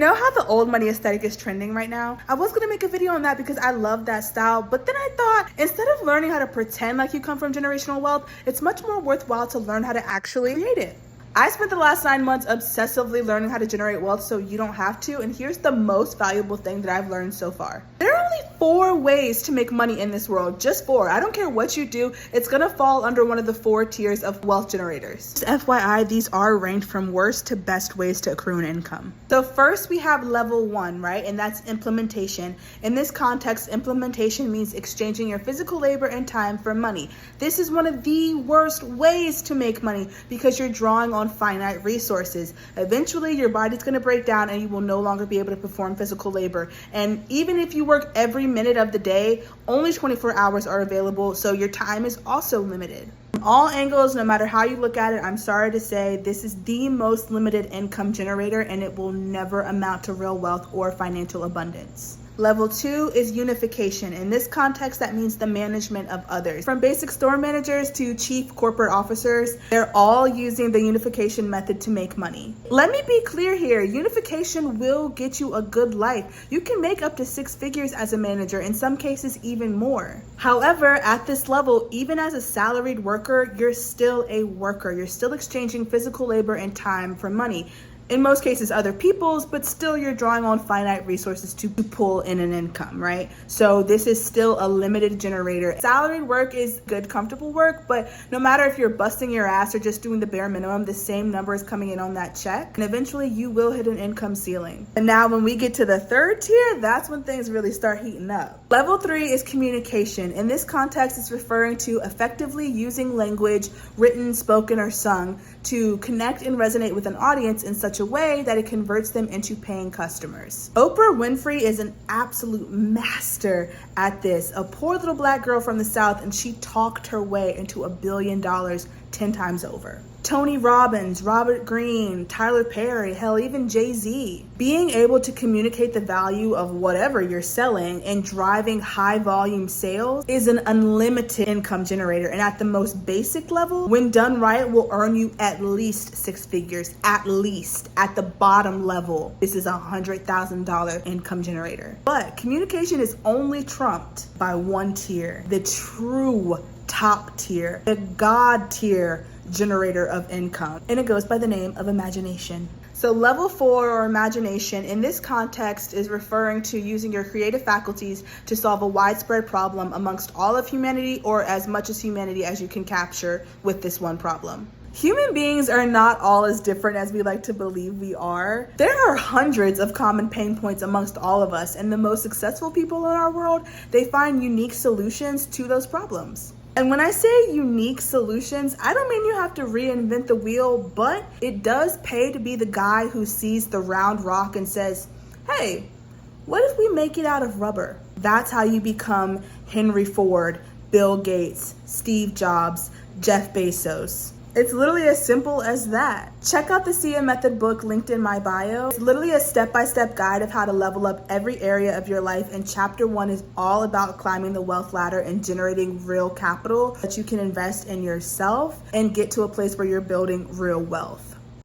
know how the old money aesthetic is trending right now? I was gonna make a video on that because I love that style, but then I thought instead of learning how to pretend like you come from generational wealth, it's much more worthwhile to learn how to actually create it. I spent the last 9 months obsessively learning how to generate wealth so you don't have to, and here's the most valuable thing that I've learned so far. There are only 4 ways to make money in this world, just 4. I don't care what you do, it's gonna fall under one of the 4 tiers of wealth generators. Just FYI, these are ranked from worst to best ways to accrue an income. So first we have level 1, right? And that's implementation. In this context, implementation means exchanging your physical labor and time for money. This is one of the worst ways to make money because you're drawing on finite resources. Eventually your body's going to break down and you will no longer be able to perform physical labor. And even if you work every minute of the day, only 24 hours are available, so your time is also limited. From all angles, no matter how you look at it, I'm sorry to say this is the most limited income generator and it will never amount to real wealth or financial abundance. Level 2 is unification. In this context, that means the management of others. From basic store managers to chief corporate officers, they're all using the unification method to make money. Let me be clear here, unification will get you a good life. You can make up to 6 figures as a manager, in some cases even more. However, at this level, even as a salaried worker, you're still a worker. You're still exchanging physical labor and time for money. In most cases other people's, but still you're drawing on finite resources to pull in an income, right? So this is still a limited generator. Salaried work is good, comfortable work, but no matter if you're busting your ass or just doing the bare minimum, the same number is coming in on that check, and eventually you will hit an income ceiling. And now when we get to the 3rd tier, that's when things really start heating up. Level 3 is communication. In this context, it's referring to effectively using language, written, spoken, or sung, to connect and resonate with an audience in such a way that it converts them into paying customers. Oprah Winfrey is an absolute master at this. A poor little black girl from the South, and she talked her way into $1 billion 10 times over. Tony Robbins, Robert Greene, Tyler Perry, hell, even Jay-Z. Being able to communicate the value of whatever you're selling and driving high volume sales is an unlimited income generator. And at the most basic level, when done right, will earn you at least 6 figures, at least. At the bottom level, this is a $100,000 income generator. But communication is only trumped by 1 tier, the true top tier, the God tier generator of income, and it goes by the name of imagination. So level 4, or imagination, in this context is referring to using your creative faculties to solve a widespread problem amongst all of humanity, or as much as humanity as you can capture with this one problem. Human beings are not all as different as we like to believe we are. There are hundreds of common pain points amongst all of us, and the most successful people in our world, they find unique solutions to those problems. And when I say unique solutions, I don't mean you have to reinvent the wheel, but it does pay to be the guy who sees the round rock and says, hey, what if we make it out of rubber? That's how you become Henry Ford, Bill Gates, Steve Jobs, Jeff Bezos. It's literally as simple as that. Check out the See a Method book linked in my bio. It's literally a step-by-step guide of how to level up every area of your life, and chapter 1 is all about climbing the wealth ladder and generating real capital that you can invest in yourself and get to a place where you're building real wealth.